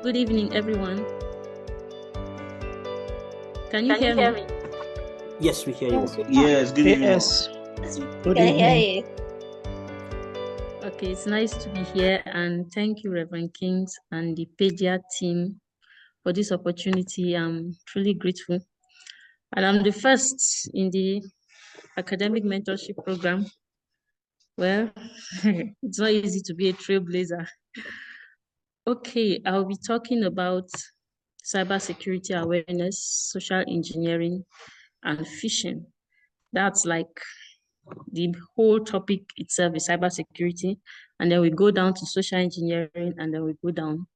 Good evening, everyone. Can you hear me? Yes, we hear you. Yes, good evening. Yes. Good Can hear evening. you. Okay, it's nice to be here, and thank you, Reverend Kings and the Pedia team for this opportunity. I'm truly grateful. And I'm the first in the academic mentorship program. Well, it's not easy to be a trailblazer. Okay, I'll be talking about cybersecurity awareness, social engineering, and phishing. That's like the whole topic itself is cybersecurity, and then we go down to social engineering, and then we go down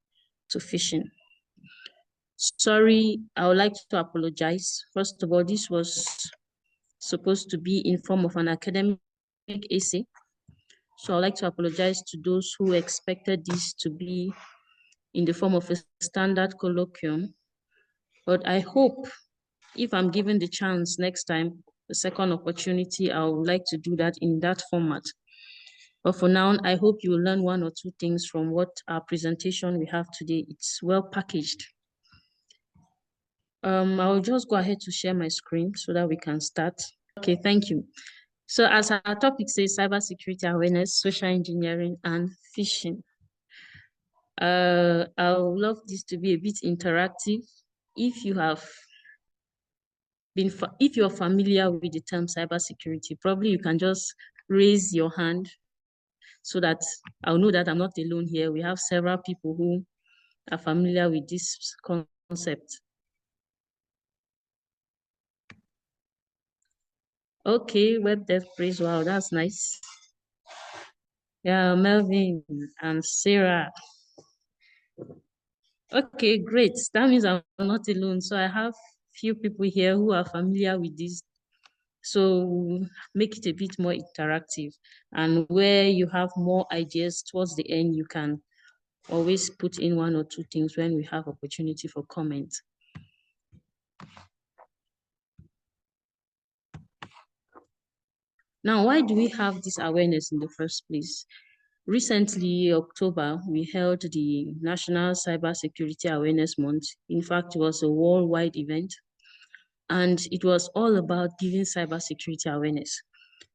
to phishing. Sorry, I would like to apologize. First of all, this was supposed to be in form of an academic essay. So I'd like to apologize to those who expected this to be in the form of a standard colloquium. But I hope if I'm given the chance next time, the second opportunity, I would like to do that in that format. But for now, I hope you will learn one or two things from what our presentation we have today. It's well packaged. I'll just go ahead to share my screen so that we can start. Okay, thank you. So as our topic says, cybersecurity awareness, social engineering, and phishing. I would love this to be a bit interactive. If you have if you're familiar with the term cybersecurity, probably you can just raise your hand so that I'll know that I'm not alone here. We have several people who are familiar with this concept. Okay, web dev praise. Wow, that's nice. Yeah, Melvin and Sarah. Okay, great. That means I'm not alone. So I have few people here who are familiar with this. So make it a bit more interactive. And where you have more ideas towards the end, you can always put in one or two things when we have opportunity for comment. Now, why do we have this awareness in the first place? Recently, October, we held the National Cybersecurity Awareness Month. In fact, it was a worldwide event, and it was all about giving cybersecurity awareness.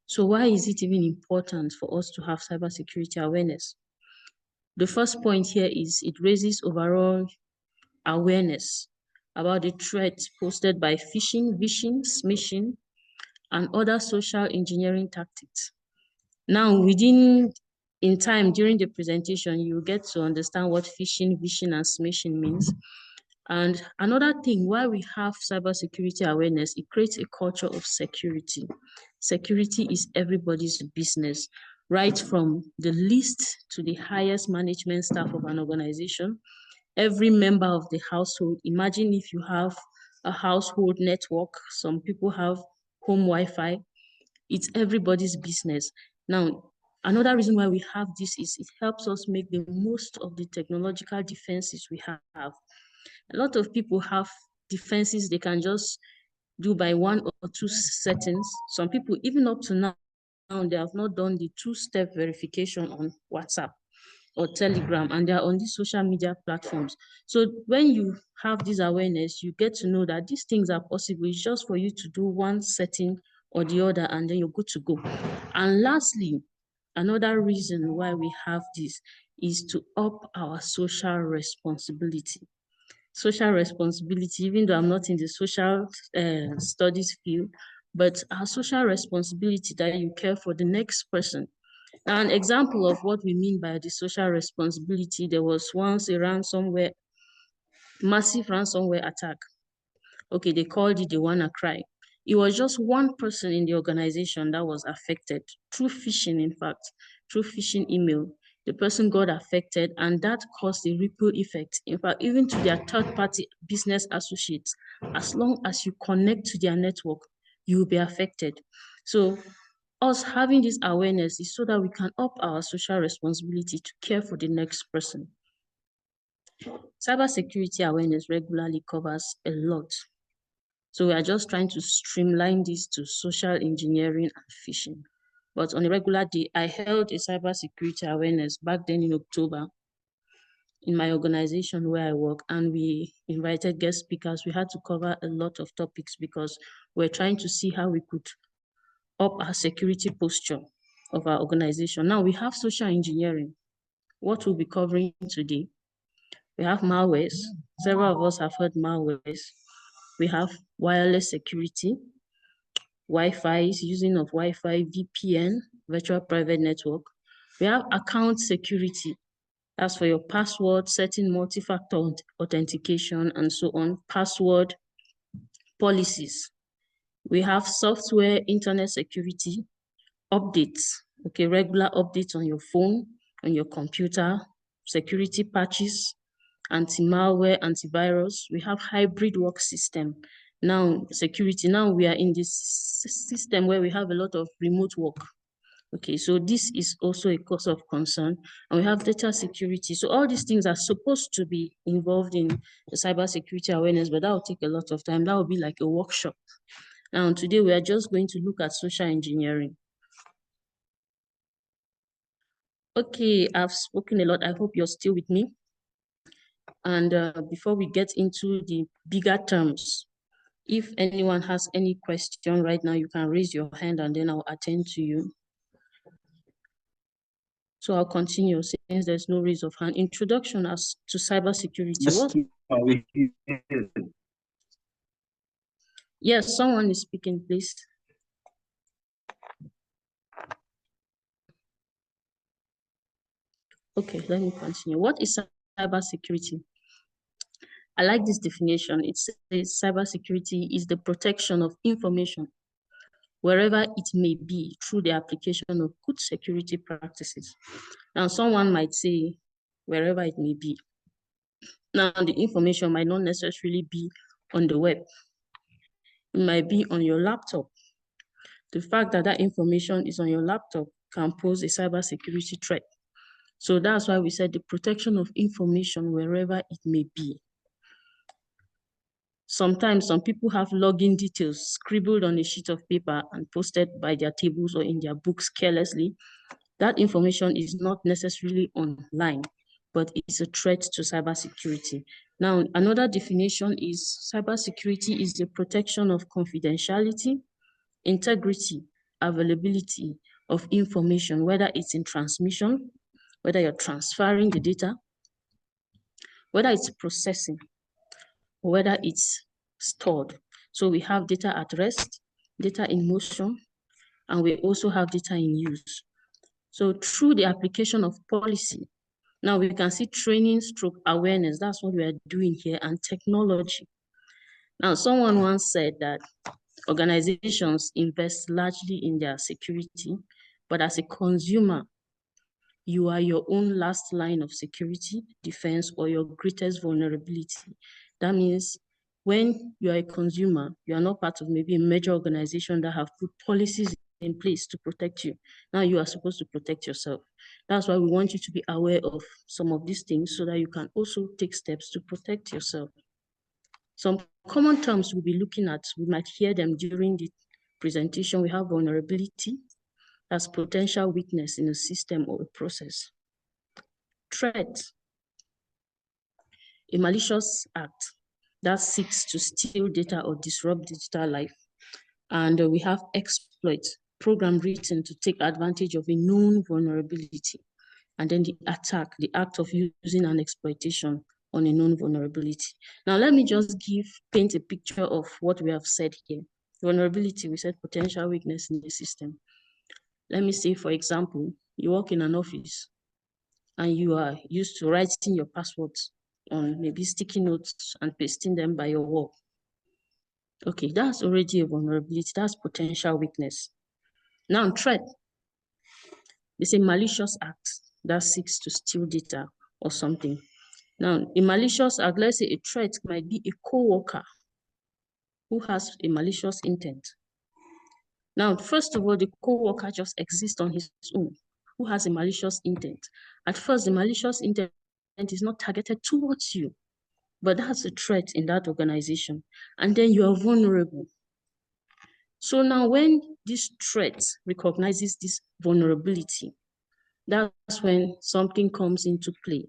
So why is it even important for us to have cybersecurity awareness? The first point here is it raises overall awareness about the threats posted by phishing, vishing, smishing, and other social engineering tactics. Now, in time during the presentation, you get to understand what phishing, vishing, and smishing means. And another thing, why we have cybersecurity awareness, it creates a culture of security. Security is everybody's business, right from the least to the highest management staff of an organization. Every member of the household, imagine if you have a household network, some people have home Wi-Fi, it's everybody's business. Now, another reason why we have this is it helps us make the most of the technological defenses we have. A lot of people have defenses they can just do by one or two settings. Some people, even up to now, they have not done the two-step verification on WhatsApp or Telegram, and they're on these social media platforms. So when you have this awareness, you get to know that these things are possible. It's just for you to do one setting or the other, and then you're good to go. And lastly, another reason why we have this is to up our social responsibility. Social responsibility, even though I'm not in the social studies field, but our social responsibility that you care for the next person. An example of what we mean by the social responsibility, there was once a massive ransomware attack. Okay, they called it the WannaCry. It was just one person in the organization that was affected through phishing, in fact, through phishing email. The person got affected, and that caused a ripple effect. In fact, even to their third-party business associates, as long as you connect to their network, you will be affected. So us having this awareness is so that we can up our social responsibility to care for the next person. Cybersecurity awareness regularly covers a lot. So we are just trying to streamline this to social engineering and phishing. But on a regular day, I held a cybersecurity awareness back then in October. in my organization where I work, and we invited guest speakers. We had to cover a lot of topics because we're trying to see how we could up our security posture of our organization. Now we have social engineering, what we'll be covering today. We have malwares. Several of us have heard malwares. We have wireless security, Wi-Fi, using of Wi-Fi, VPN, virtual private network. We have account security. That's for your password, setting multi-factor authentication, and so on. Password policies. We have software, internet security, updates. Okay, regular updates on your phone, on your computer, security patches, anti-malware, antivirus. We have hybrid work system. Now, security, now we are in this system where we have a lot of remote work. Okay, so this is also a cause of concern. And we have data security. So all these things are supposed to be involved in the cybersecurity awareness, but that will take a lot of time. That will be like a workshop. Now, today we are just going to look at social engineering. Okay, I've spoken a lot. I hope you're still with me. And before we get into the bigger terms, if anyone has any question right now, you can raise your hand and then I'll attend to you. So I'll continue since there's no raise of hand. Introduction as to cybersecurity. Yes, Yes, someone is speaking, please. Okay, let me continue. What is cybersecurity? I like this definition. It says cybersecurity is the protection of information wherever it may be through the application of good security practices. Now, someone might say wherever it may be. Now, the information might not necessarily be on the web. It might be on your laptop. The fact that that information is on your laptop can pose a cybersecurity threat. So that's why we said the protection of information wherever it may be. Sometimes some people have login details scribbled on a sheet of paper and posted by their tables or in their books carelessly. That information is not necessarily online, but it's a threat to cybersecurity. Now, another definition is cybersecurity is the protection of confidentiality, integrity, availability of information, whether it's in transmission, whether you're transferring the data, whether it's processing, or whether it's stored. So we have data at rest, data in motion, and we also have data in use. So through the application of policy, now we can see training stroke awareness. That's what we are doing here, and technology. Now, someone once said that organizations invest largely in their security, but as a consumer, you are your own last line of security, defense, or your greatest vulnerability. That means when you are a consumer, you are not part of maybe a major organization that have put policies in place to protect you. Now you are supposed to protect yourself. That's why we want you to be aware of some of these things so that you can also take steps to protect yourself. Some common terms we'll be looking at, we might hear them during the presentation. We have vulnerability, as potential weakness in a system or a process. Threat, a malicious act that seeks to steal data or disrupt digital life. And we have exploit, program written to take advantage of a known vulnerability. And then the attack, the act of using an exploitation on a known vulnerability. Now, let me just paint a picture of what we have said here. Vulnerability, we said potential weakness in the system. Let me say, for example, you work in an office and you are used to writing your passwords on maybe sticky notes and pasting them by your wall. Okay, that's already a vulnerability. That's potential weakness. Now, threat is a malicious act that seeks to steal data or something. Now, a malicious act, let's say a threat might be a co-worker who has a malicious intent. Now, first of all, the co-worker just exists on his own, who has a malicious intent. At first, the malicious intent is not targeted towards you, but that's a threat in that organization. And then you are vulnerable. So now when this threat recognizes this vulnerability, that's when something comes into play.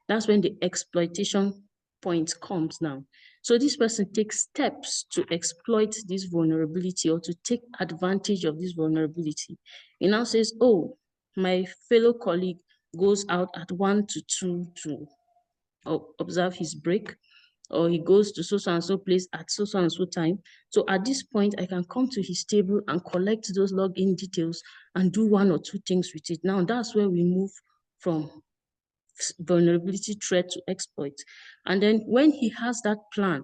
That's when the exploitation point comes now. So this person takes steps to exploit this vulnerability or to take advantage of this vulnerability. He now says, oh, my fellow colleague goes out at 1 to 2 to observe his break, or he goes to so and so place at so and so time. So at this point, I can come to his table and collect those login details and do one or two things with it. Now that's where we move from vulnerability threat to exploit. And then when he has that plan,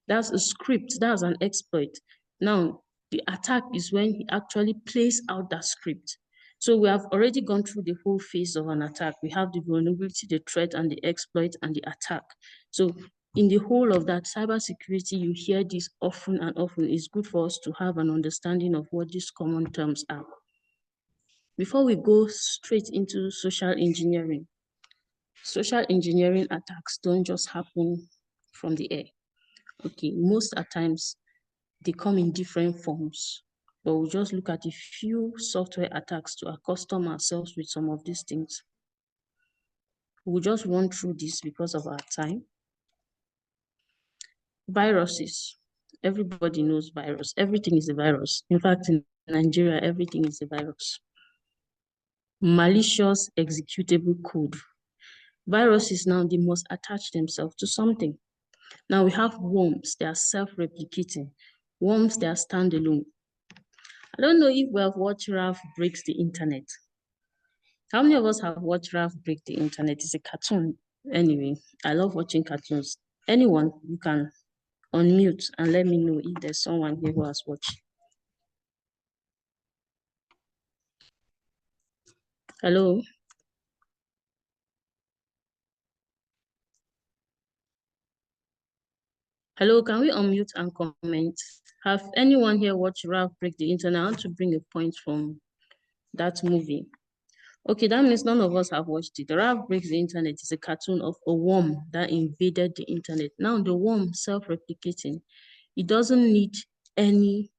that's a script, that's an exploit. Now, the attack is when he actually plays out that script. So we have already gone through the whole phase of an attack. We have the vulnerability, the threat, and the exploit, and the attack. So in the whole of that, cybersecurity, you hear this often and often. It's good for us to have an understanding of what these common terms are. Before we go straight into social engineering attacks don't just happen from the air. Okay, most at times, they come in different forms, but we'll just look at a few software attacks to accustom ourselves with some of these things. We'll just run through this because of our time. Viruses. Everybody knows virus. Everything is a virus. In fact, in Nigeria, everything is a virus. Malicious executable code. Viruses now, they must attach themselves to something. Now we have worms, they are self-replicating. Worms, they are standalone. I don't know if we have watched Ralph Breaks the Internet. How many of us have watched Ralph Break the Internet? It's a cartoon. Anyway, I love watching cartoons. Anyone, you can unmute and let me know if there's someone here who has watched. Hello? Hello, can we unmute and comment? Have anyone here watched Ralph Break the Internet? I want to bring a point from that movie. Okay, that means none of us have watched it. Ralph Breaks the Internet is a cartoon of a worm that invaded the internet. Now the worm self-replicating, it doesn't need any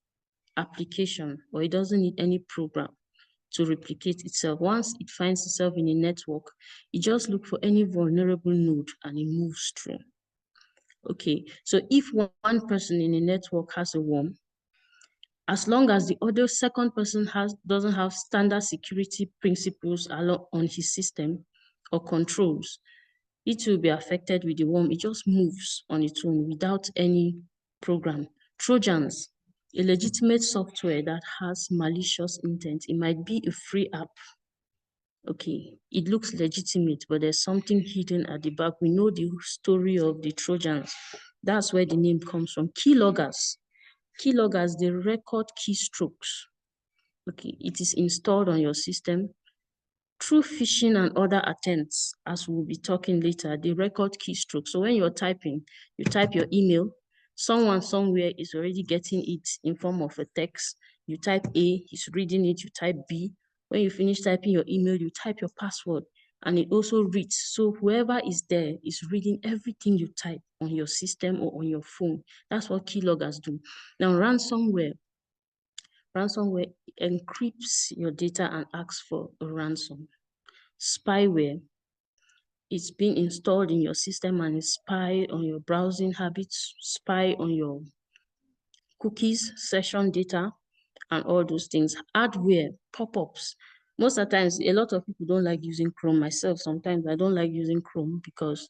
application or it doesn't need any program to replicate itself. Once it finds itself in a network, it just looks for any vulnerable node and it moves through. Okay, so if one person in a network has a worm, as long as the other second person doesn't have standard security principles on his system or controls, it will be affected with the worm. It just moves on its own without any program. Trojans, a legitimate software that has malicious intent. It might be a free app. Okay, it looks legitimate, but there's something hidden at the back. We know the story of the Trojans. That's where the name comes from. Keyloggers. Keyloggers, they record keystrokes. Okay, it is installed on your system. Through phishing and other attempts, as we'll be talking later, they record keystrokes. So when you're typing, you type your email, someone somewhere is already getting it in form of a text. You type A, he's reading it, you type B. When you finish typing your email, you type your password, and it also reads. So whoever is there is reading everything you type on your system or on your phone. That's what keyloggers do. Now, ransomware encrypts your data and asks for a ransom. Spyware, it's being installed in your system and it spy on your browsing habits, spy on your cookies, session data, and all those things. Adware, pop-ups. Most of the times, a lot of people don't like using Chrome. Myself, sometimes I don't like using Chrome because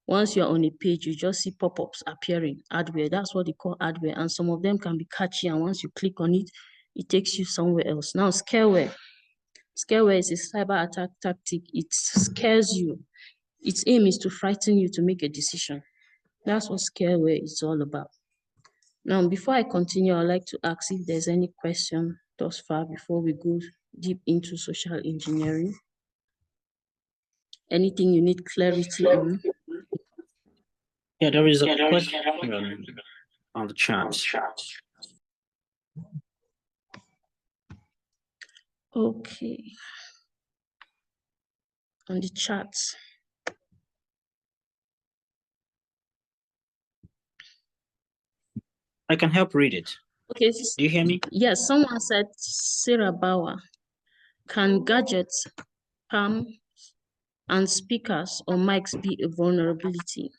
once you're on a page, you just see pop-ups appearing. Adware, that's what they call adware. And some of them can be catchy. And once you click on it, it takes you somewhere else. Now, scareware. Scareware is a cyber attack tactic. It scares you. Its aim is to frighten you to make a decision. That's what scareware is all about. Now, before I continue, I'd like to ask if there's any question thus far before we go deep into social engineering. Anything you need clarity on? Yeah, there is a question on the chat. Okay. On the chat. I can help read it. Okay. Do you hear me? Yes, someone said, Sarah Bauer, can gadgets spam and speakers or mics be a vulnerability?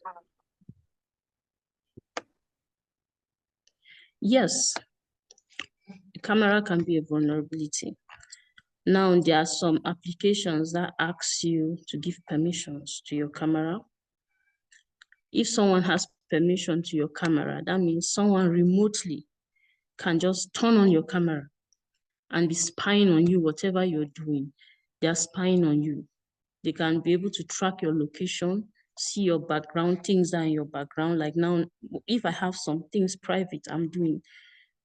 Yes, the camera can be a vulnerability. Now, there are some applications that ask you to give permissions to your camera. If someone has permission to your camera, that means someone remotely can just turn on your camera and be spying on you, whatever you're doing. They are spying on you. They can be able to track your location, see your background, things that are in your background. Like now, if I have some things private I'm doing,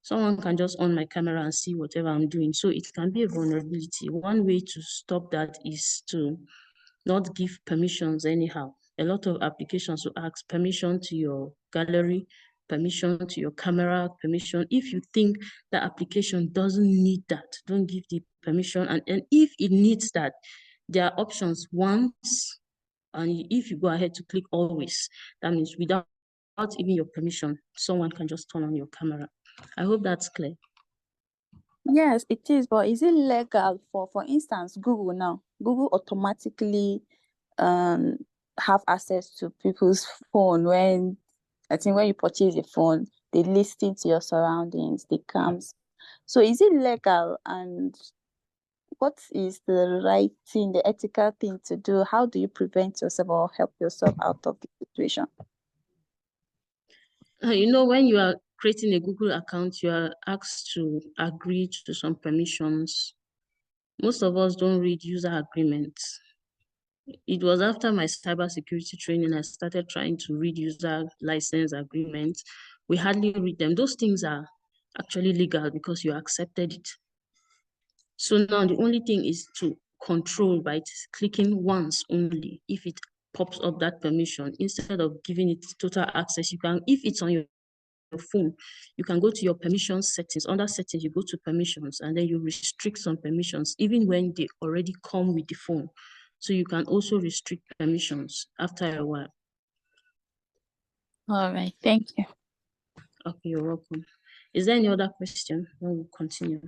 someone can just on my camera and see whatever I'm doing. So it can be a vulnerability. One way to stop that is to not give permissions anyhow. A lot of applications will ask permission to your gallery, permission to your camera, permission. If you think the application doesn't need that, don't give the permission. And if it needs that, there are options once, and if you go ahead to click always, that means without even your permission, someone can just turn on your camera. I hope that's clear. Yes, it is, but is it legal for instance, Google now? Google automatically have access to people's phone when I think when you purchase a phone, they listen to your surroundings, they comes. So is it legal, and what is the right thing, the ethical thing to do? How do you prevent yourself or help yourself out of the situation? When you are creating a Google account, you are asked to agree to some permissions. Most of us don't read user agreements. It was after my cybersecurity training, I started trying to read user license agreements. We hardly read them. Those things are actually legal because you accepted it. So now the only thing is to control by clicking once only. If it pops up that permission, instead of giving it total access, you can, if it's on your phone, you can go to your permissions settings. Under settings, you go to permissions, and then you restrict some permissions, even when they already come with the phone. So you can also restrict permissions after a while. All right, thank you. Okay, you're welcome. Is there any other question? Then we'll continue.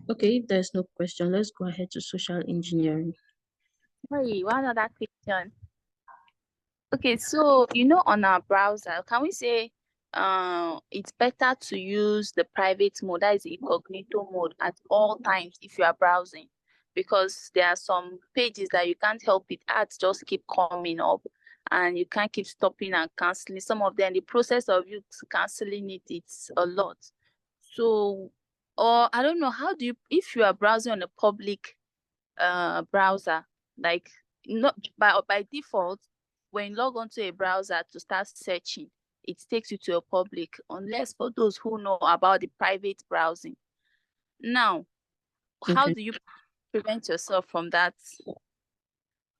Okay, if there's no question, let's go ahead to social engineering. Wait, one other question. Okay, so on our browser, can we say it's better to use the private mode, that is incognito mode, at all times if you are browsing? Because there are some pages that you can't help it, ads just keep coming up and you can't keep stopping and canceling. Some of them, the process of you canceling it's a lot. So, or I don't know, how do you, if you are browsing on a public browser, like not by default, when you log onto a browser to start searching, it takes you to a public, unless for those who know about the private browsing. Now, how do you prevent yourself from that?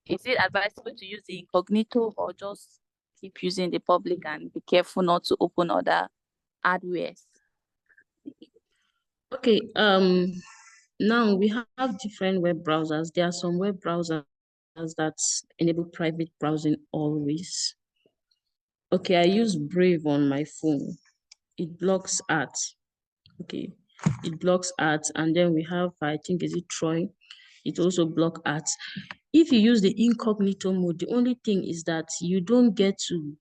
Is it advisable to use the incognito, or just keep using the public and be careful not to open other hardwares? Okay, now we have different web browsers. There are some web browsers that enable private browsing always. Okay, I use Brave on my phone. It blocks ads. Okay, it blocks ads. And then we have, I think, is it Troy? It also blocks ads. If you use the incognito mode, the only thing is that you don't get to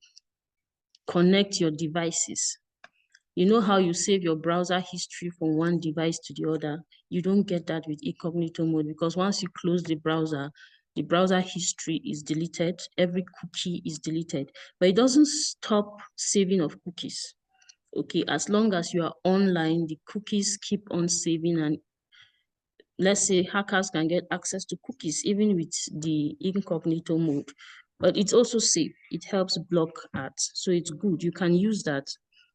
connect your devices. You know how you save your browser history from one device to the other? You don't get that with incognito mode, because once you close the browser history is deleted, every cookie is deleted, but it doesn't stop saving of cookies. Okay, as long as you are online, the cookies keep on saving, and let's say hackers can get access to cookies even with the incognito mode, but it's also safe. It helps block ads, so it's good. You can use that.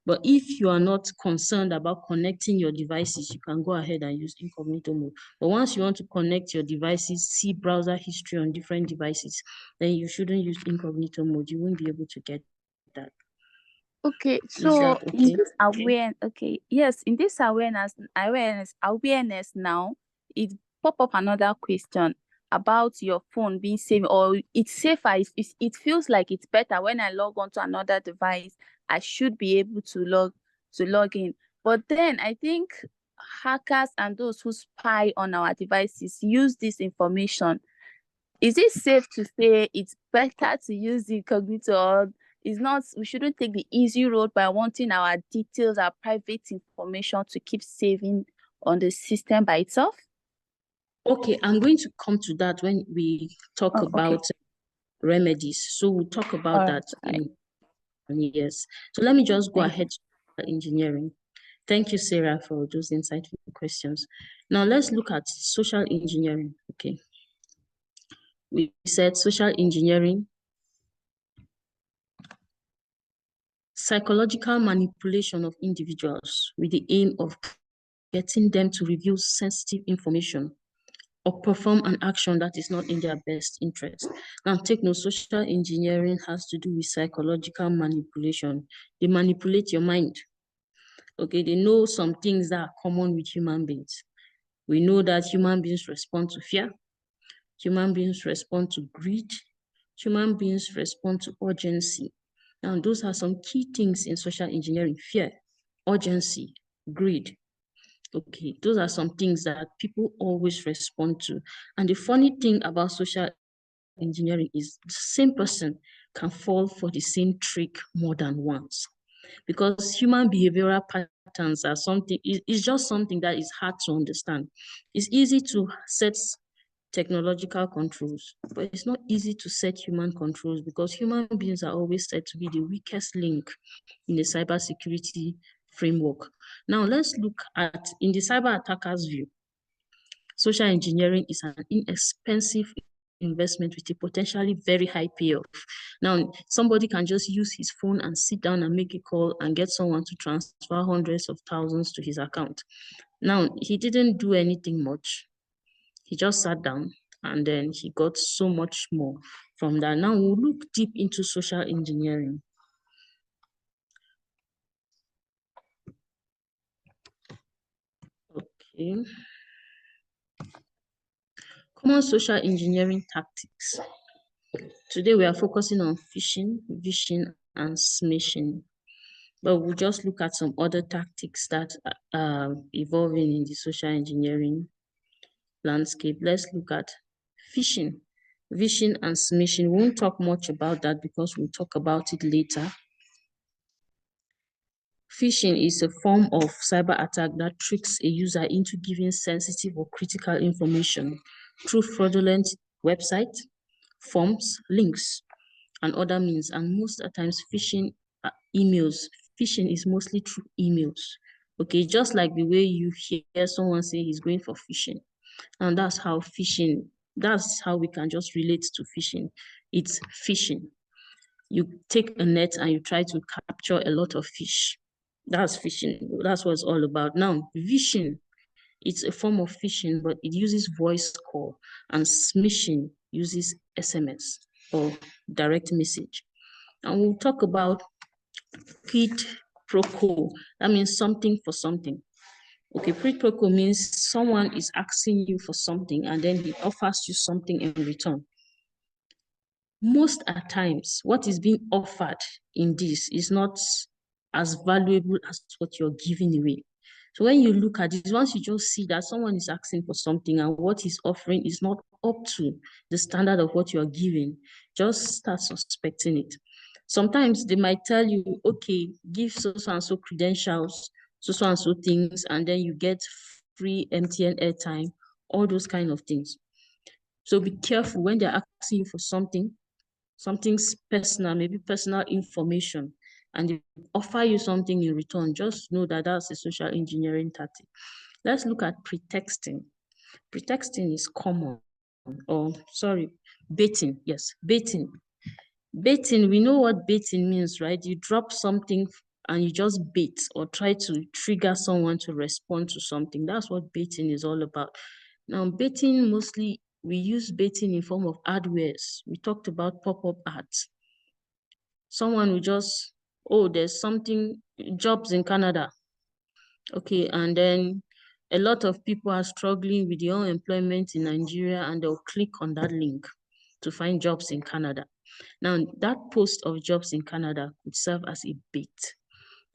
But if you are not concerned about connecting your devices, you can go ahead and use incognito mode. But once you want to connect your devices, see browser history on different devices, then you shouldn't use incognito mode. You won't be able to get that. Okay, so okay? in this yes, in this awareness now, it pop up another question about your phone being safe, or it's safer. It feels like it's better when I log on to another device. I should be able to log in. But then I think hackers and those who spy on our devices use this information, is it safe to say it's better to use the incognito, or is not, we shouldn't take the easy road by wanting our details, our private information to keep saving on the system by itself? Okay, I'm going to come to that when we talk Oh, okay. about remedies. So we'll talk about All that right. in yes. So let me just go Thank ahead to engineering. Thank you, Sarah, for those insightful questions. Now let's look at social engineering. Okay. We said social engineering, psychological manipulation of individuals with the aim of getting them to reveal sensitive information or perform an action that is not in their best interest. Now, take note, social engineering has to do with psychological manipulation. They manipulate your mind. Okay, they know some things that are common with human beings. We know that human beings respond to fear, human beings respond to greed, human beings respond to urgency. Now, those are some key things in social engineering: fear, urgency, greed. Okay, those are some things that people always respond to. And the funny thing about social engineering is the same person can fall for the same trick more than once. Because human behavioral patterns are something, it's just something that is hard to understand. It's easy to set technological controls, but it's not easy to set human controls because human beings are always said to be the weakest link in the cybersecurity framework. Now let's look at, in the cyber attacker's view, social engineering is an inexpensive investment with a potentially very high payoff. Now, somebody can just use his phone and sit down and make a call and get someone to transfer hundreds of thousands to his account. Now, he didn't do anything much. He just sat down and then he got so much more from that. Now, we'll look deep into social engineering. Okay. Common social engineering tactics. Today we are focusing on phishing, vishing, and smishing. But we'll just look at some other tactics that are evolving in the social engineering landscape. Let's look at phishing, vishing, and smishing. We won't talk much about that because we'll talk about it later. Phishing is a form of cyber attack that tricks a user into giving sensitive or critical information through fraudulent websites, forms, links, and other means. And most of the times, phishing emails. Phishing is mostly through emails. Okay, just like the way you hear someone say he's going for fishing. And that's how phishing, that's how we can just relate to phishing. It's fishing. You take a net and you try to capture a lot of fish. That's phishing. That's what it's all about. Now, vishing, it's a form of phishing, but it uses voice call, and smishing uses SMS or direct message. And we'll talk about quid pro quo. That means something for something. Okay, quid pro quo means someone is asking you for something and then he offers you something in return. Most at times, what is being offered in this is not as valuable as what you're giving away. So when you look at it, once you just see that someone is asking for something and what he's offering is not up to the standard of what you're giving, just start suspecting it. Sometimes they might tell you, okay, give so and so credentials, so and so things, and then you get free MTN airtime, all those kind of things. So be careful when they're asking you for something personal, maybe personal information, and they offer you something in return. Just know that that's a social engineering tactic. Let's look at pretexting. Pretexting is common, or sorry, baiting. Yes, baiting. Baiting, we know what baiting means, right? You drop something and you just bait or try to trigger someone to respond to something. That's what baiting is all about. Now, baiting, mostly we use baiting in form of adwares. We talked about pop-up ads. Someone will just, oh, there's something, jobs in Canada. Okay, and then a lot of people are struggling with the unemployment in Nigeria and they'll click on that link to find jobs in Canada. Now, that post of jobs in Canada could serve as a bait.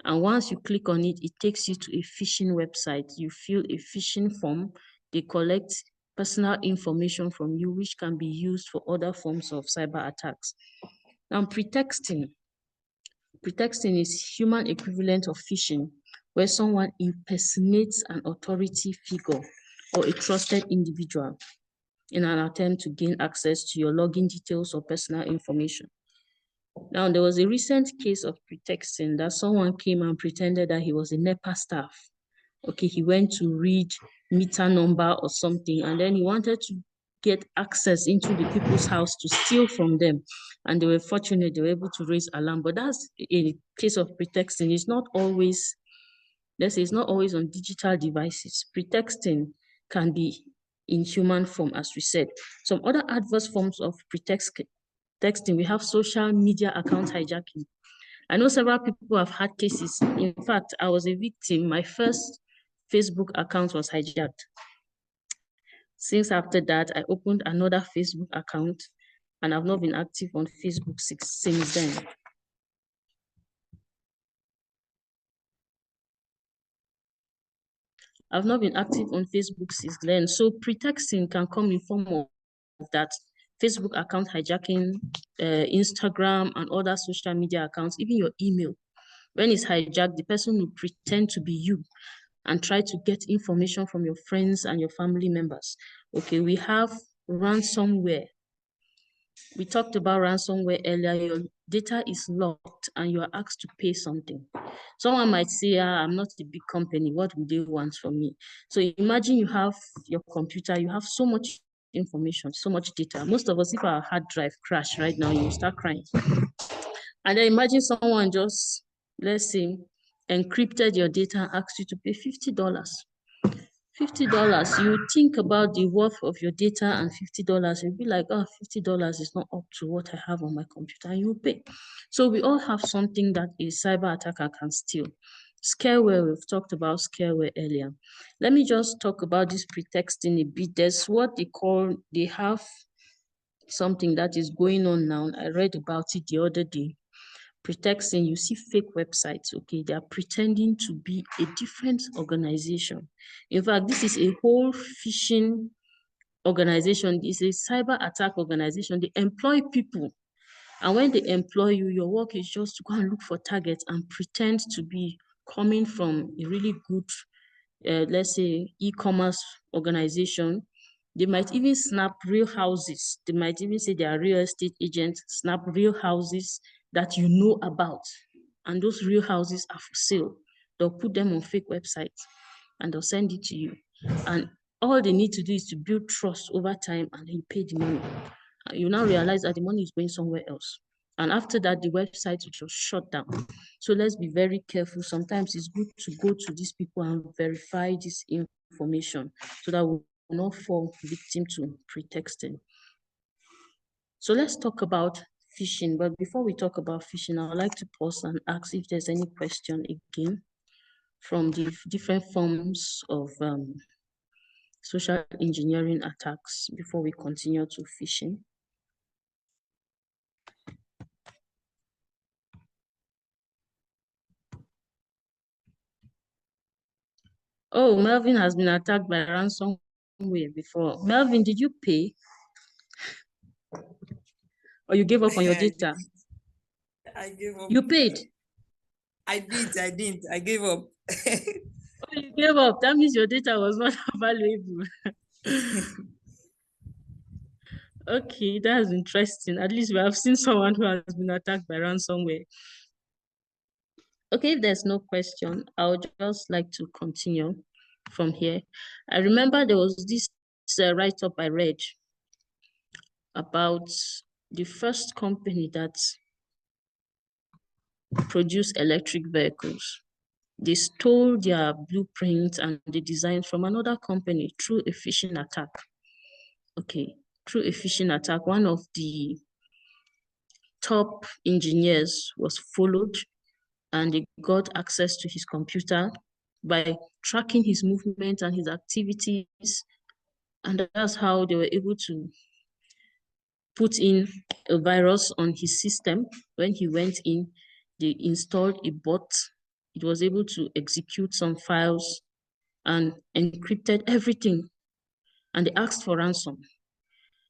And once you click on it, it takes you to a phishing website. You fill a phishing form. They collect personal information from you, which can be used for other forms of cyber attacks. Now, pretexting. Pretexting is human equivalent of phishing, where someone impersonates an authority figure or a trusted individual in an attempt to gain access to your login details or personal information. Now, there was a recent case of pretexting that someone came and pretended that he was a NEPA staff. Okay, he went to read meter number or something, and then he wanted to get access into the people's house to steal from them. And they were fortunate, they were able to raise alarm. But that's a case of pretexting. It's not always, let's say, it's not always on digital devices. Pretexting can be in human form, as we said. Some other adverse forms of pretexting, we have social media account hijacking. I know several people have had cases. In fact, I was a victim. My first Facebook account was hijacked. Since after that, I opened another Facebook account and I've not been active on Facebook since then. I've not been active on Facebook since then. So pretexting can come in form of that. Facebook account hijacking, Instagram and other social media accounts, even your email. When it's hijacked, the person will pretend to be you and try to get information from your friends and your family members. Okay, we have ransomware. We talked about ransomware earlier. Your data is locked and you are asked to pay something. Someone might say, I'm not a big company. What would they want from me? So imagine you have your computer, you have so much information, so much data. Most of us, if our hard drive crash right now, you start crying. And then imagine someone just, let's say, encrypted your data and asked you to pay $50. $50, you think about the worth of your data and $50, you'll be like, oh, $50 is not up to what I have on my computer, and you pay. So we all have something that a cyber attacker can steal. Scareware, we've talked about scareware earlier. Let me just talk about this pretexting a bit. There's what they have something that is going on now. I read about it the other day. Pretexting, you see fake websites, okay? They are pretending to be a different organization. In fact, this is a whole phishing organization. It's a cyber attack organization. They employ people. And when they employ you, your work is just to go and look for targets and pretend to be coming from a really good, let's say, e-commerce organization. They might even snap real houses. They might even say they are real estate agents, snap real houses that you know about. And those real houses are for sale. They'll put them on fake websites and they'll send it to you. And all they need to do is to build trust over time and then pay the money. You now realize that the money is going somewhere else. And after that, the website will just shut down. So let's be very careful. Sometimes it's good to go to these people and verify this information so that we will not fall victim to pretexting. So let's talk about phishing. But before we talk about phishing, I would like to pause and ask if there's any question again from the different forms of social engineering attacks before we continue to phishing. Oh, Melvin has been attacked by ransomware before. Melvin, did you pay? Or you gave up on your data? I gave up. You paid? I didn't. I gave up. Oh, you gave up. That means your data was not valuable. Okay, that's interesting. At least we have seen someone who has been attacked by ransomware. Okay, if there's no question, I would just like to continue from here. I remember there was this write-up I read about the first company that produced electric vehicles. They stole their blueprint and the design from another company through a phishing attack. Okay, through a phishing attack, one of the top engineers was followed and they got access to his computer by tracking his movement and his activities. And that's how they were able to put in a virus on his system. When he went in, they installed a bot it was able to execute some files and encrypted everything. And they asked for ransom.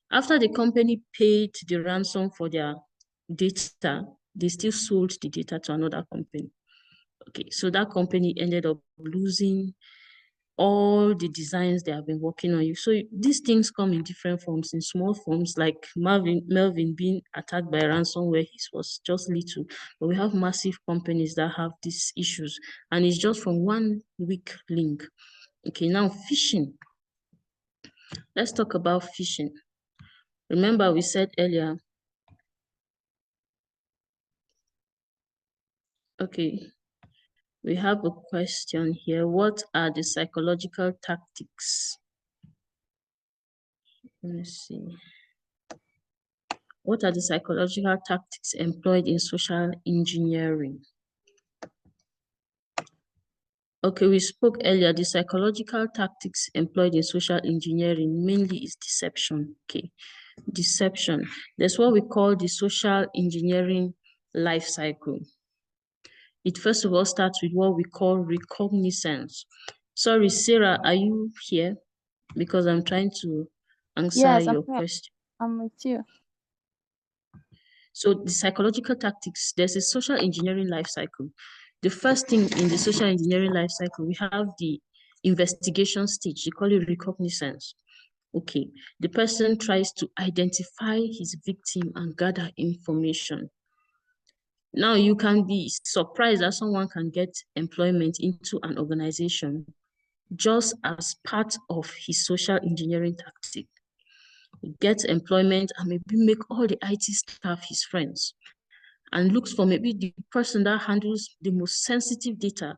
After the company paid the ransom for their data, they still sold the data to another company. Okay, so that company ended up losing all the designs they have been working on. So these things come in different forms, in small forms, like Melvin being attacked by ransomware. He was just little, but we have massive companies that have these issues, and it's just from one weak link. Okay, now phishing. Let's talk about phishing. Remember, we said earlier, okay, we have a question here. What are the psychological tactics? Let me see. What are the psychological tactics employed in social engineering? Okay, we spoke earlier. The psychological tactics employed in social engineering mainly is deception. Okay, deception. That's what we call the social engineering life cycle. It first of all starts with what we call recognizance. Sorry, Sarah, are you here? Because I'm trying to answer Yes, I'm your here. question. I'm with you. So the psychological tactics, there's a social engineering life cycle. The first thing in the social engineering life cycle, we have the investigation stage. They call it recognizance. Okay, the person tries to identify his victim and gather information. Now you can be surprised that someone can get employment into an organization just as part of his social engineering tactic. He gets employment and maybe make all the IT staff his friends, and looks for maybe the person that handles the most sensitive data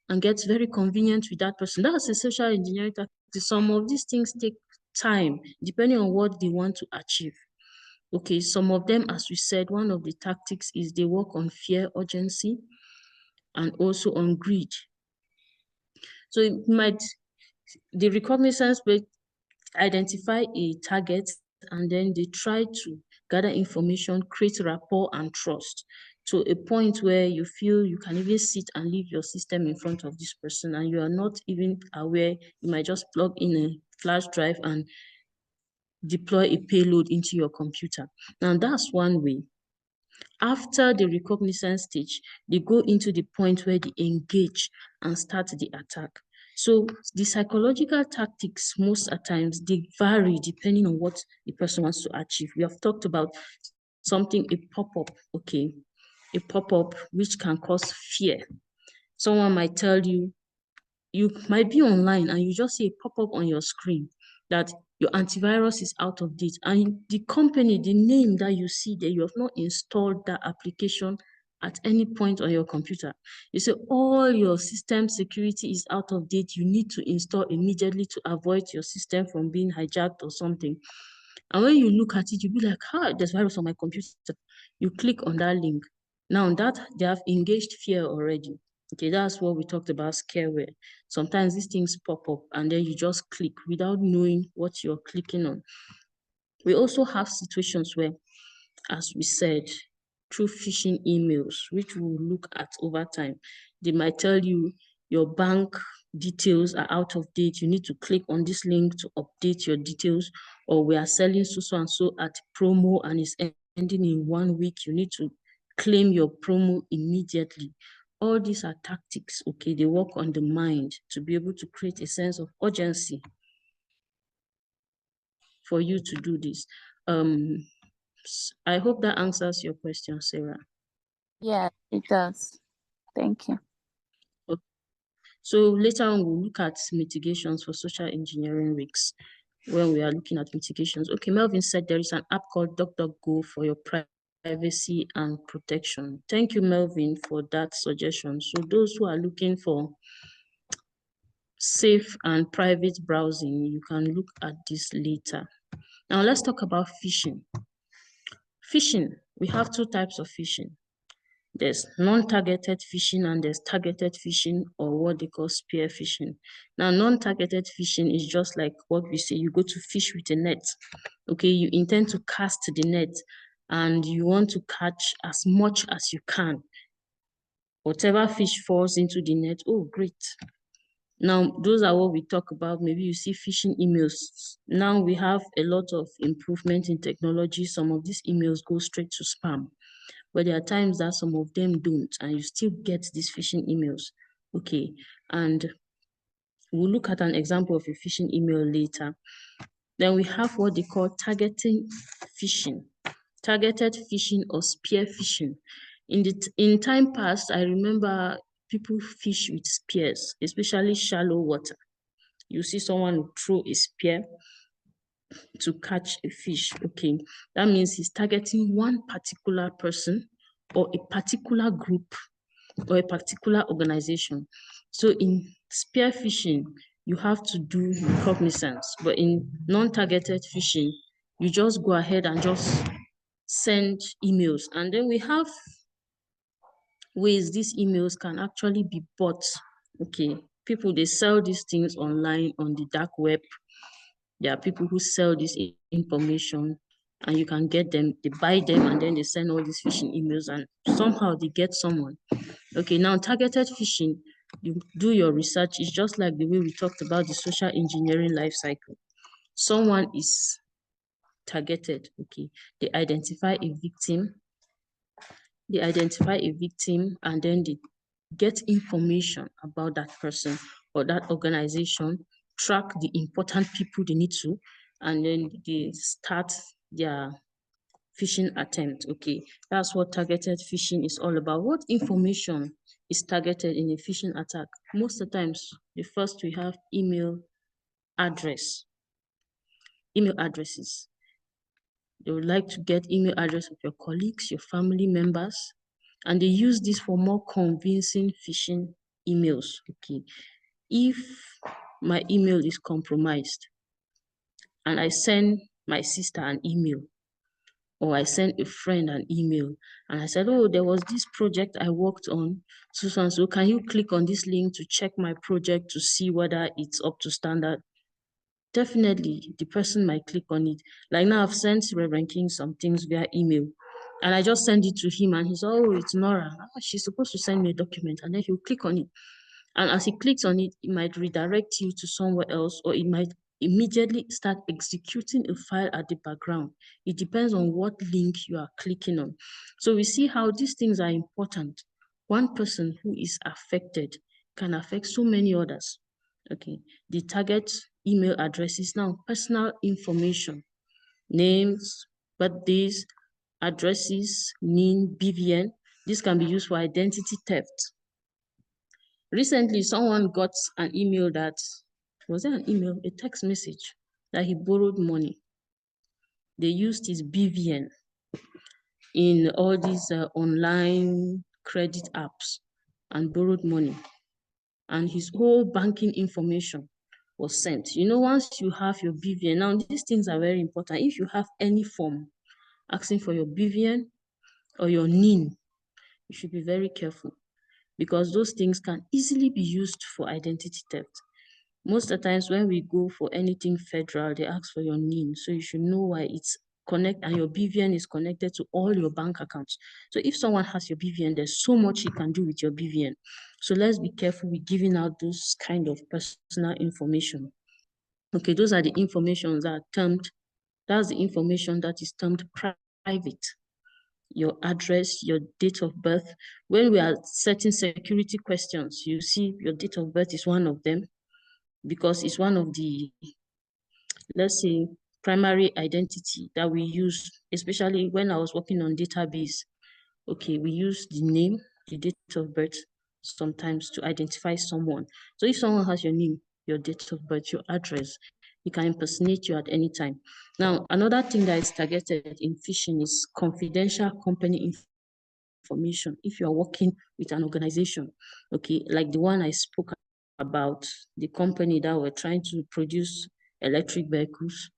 and gets very convenient with that person. That's a social engineering tactic. Some of these things take time depending on what they want to achieve. Okay, some of them, as we said, one of the tactics is they work on fear, urgency, and also on greed. So it might, the recognizance will identify a target, and then they try to gather information, create rapport and trust to a point where you feel you can even sit and leave your system in front of this person and you are not even aware. You might just plug in a flash drive and deploy a payload into your computer. Now that's one way. After the recognizance stage, they go into the point where they engage and start the attack. So the psychological tactics, most at times, they vary depending on what the person wants to achieve. We have talked about something, a pop-up, okay, a pop-up which can cause fear. Someone might tell you, you might be online and you just see a pop-up on your screen that your antivirus is out of date, and the company, the name that you see there, you have not installed that application at any point on your computer. You say all your system security is out of date. You need to install immediately to avoid your system from being hijacked or something. And when you look at it, you'll be like, there's virus on my computer. You click on that link. Now that they have engaged fear already. Okay, that's what we talked about, scareware. Sometimes these things pop up and then you just click without knowing what you're clicking on. We also have situations where, as we said, through phishing emails, which we'll look at over time, they might tell you your bank details are out of date. You need to click on this link to update your details, or we are selling so and so at promo and it's ending in 1 week. You need to claim your promo immediately. All these are tactics, okay? They work on the mind to be able to create a sense of urgency for you to do this. I hope that answers your question, Sarah. Yeah, it does. Thank you. Okay. So later on, we'll look at mitigations for social engineering risks when we are looking at mitigations. Okay, Melvin said there is an app called DuckDuckGo for your privacy and protection. Thank you, Melvin, for that suggestion. So those who are looking for safe and private browsing, you can look at this later. Now let's talk about phishing. Phishing, we have two types of phishing. There's non-targeted phishing and there's targeted phishing, or what they call spear phishing. Now, non-targeted phishing is just like what we say, you go to fish with a net. Okay, you intend to cast the net and you want to catch as much as you can. Whatever fish falls into the net, oh, great. Now, those are what we talk about. Maybe you see phishing emails. Now we have a lot of improvement in technology. Some of these emails go straight to spam, but there are times that some of them don't, and you still get these phishing emails. Okay, and we'll look at an example of a phishing email later. Then we have what they call targeting phishing, targeted phishing or spear phishing. In time past, I remember people fish with spears, especially shallow water. You see someone throw a spear to catch a fish. Okay, that means he's targeting one particular person or a particular group or a particular organization. So in spear phishing, you have to do reconnaissance, but in non-targeted phishing, you just go ahead and just send emails. And then we have ways these emails can actually be bought. Okay, people, they sell these things online on the dark web. There are people who sell this information and you can get them, they buy them and then they send all these phishing emails and somehow they get someone. Okay, now targeted phishing, you do your research. It's just like the way we talked about the social engineering life cycle. Someone is targeted, okay. They identify a victim, and then they get information about that person or that organization, track the important people they need to, and then they start their phishing attempt. Okay, that's what targeted phishing is all about. What information is targeted in a phishing attack? Most of the times, the first we have email addresses. They would like to get email address of your colleagues, your family members, and they use this for more convincing phishing emails. Okay, if my email is compromised and I send my sister an email, or I sent a friend an email and I said, oh, there was this project I worked on, so can you click on this link to check my project to see whether it's up to standard? Definitely, the person might click on it. Like now, I've sent Reverend King some things via email, and I just send it to him, and he's, oh, it's Nora. She's supposed to send me a document, and then he'll click on it. And as he clicks on it, it might redirect you to somewhere else, or it might immediately start executing a file at the background. It depends on what link you are clicking on. So we see how these things are important. One person who is affected can affect so many others. Okay, the target email addresses now, personal information, names, birthdays, addresses, NIN, BVN. This can be used for identity theft. Recently, someone got an email that, was it an email, a text message that he borrowed money. They used his BVN in all these online credit apps and borrowed money. And his whole banking information was sent. You know, once you have your BVN, now these things are very important. If you have any form asking for your BVN or your NIN, you should be very careful because those things can easily be used for identity theft. Most of the times when we go for anything federal, they ask for your NIN. So you should know why it's connected, and your BVN is connected to all your bank accounts. So if someone has your BVN, there's so much you can do with your BVN. So let's be careful with giving out those kind of personal information. Okay, those are the informations that are termed, that's the information that is termed private. Your address, your date of birth. When we are setting security questions, you see your date of birth is one of them because it's one of the, let's say, primary identity that we use, especially when I was working on database. Okay, we use the name, the date of birth sometimes to identify someone. So if someone has your name, your date of birth, your address, it can impersonate you at any time. Now, another thing that is targeted in phishing is confidential company information. If you are working with an organization, okay, like the one I spoke about, the company that were trying to produce electric vehicles,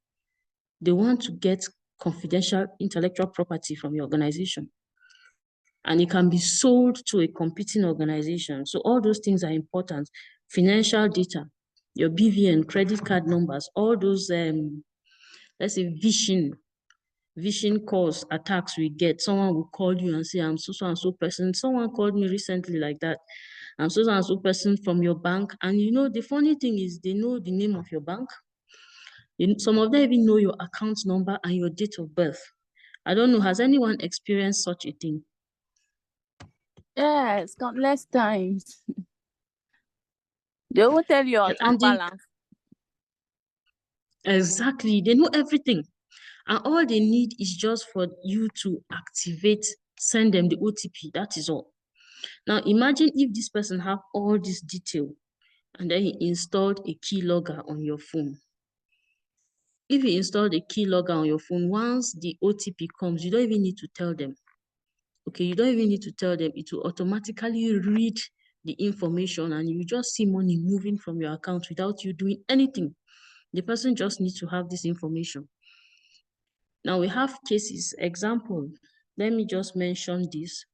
they want to get confidential intellectual property from your organization. And it can be sold to a competing organization. So all those things are important. Financial data, your BVN, credit card numbers, all those, let's say, phishing phishing calls, attacks we get. Someone will call you and say, I'm so and so person. Someone called me recently like that. I'm so and so person from your bank. And you know, the funny thing is they know the name of your bank. Some of them even know your account number and your date of birth. I don't know, has anyone experienced such a thing? Yes, countless times. They won't tell you your And account balance. exactly, they know everything. And all they need is just for you to activate, send them the OTP. That is all. Now imagine if this person have all this detail and then he installed a keylogger on your phone. If you installed a keylogger on your phone, once the OTP comes, you don't even need to tell them. Okay, you don't even need to tell them. It will automatically read the information and you just see money moving from your account without you doing anything. The person just needs to have this information. Now we have cases. Example, let me just mention this.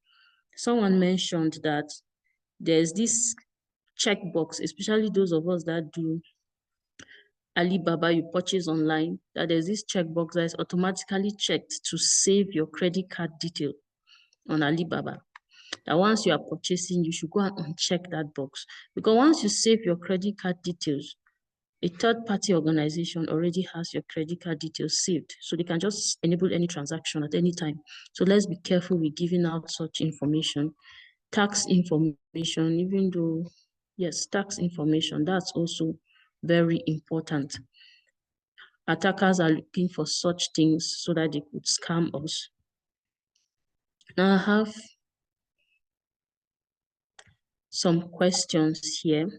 Someone mentioned that there's this checkbox, especially those of us that do Alibaba, you purchase online, that there's this checkbox that is automatically checked to save your credit card detail on Alibaba. That once you are purchasing, you should go and uncheck that box. Because once you save your credit card details, a third-party organization already has your credit card details saved. So they can just enable any transaction at any time. So let's be careful with giving out such information. Tax information, even though, yes, tax information, that's also very important. Attackers are looking for such things so that they could scam us. Now I have some questions here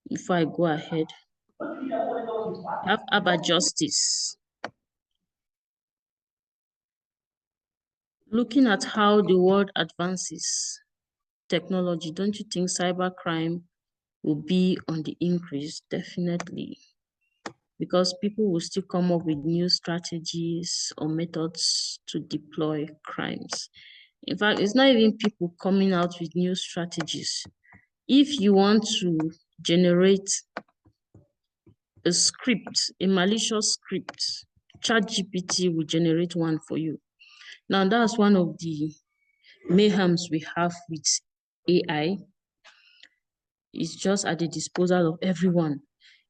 before I go ahead. I have about justice. Looking at how the world advances technology, don't you think cybercrime will be on the increase? Definitely. Because people will still come up with new strategies or methods to deploy crimes. In fact, it's not even people coming out with new strategies. If you want to generate a script, a malicious script, ChatGPT will generate one for you. Now, that's one of the mayhems we have with AI. It's just at the disposal of everyone.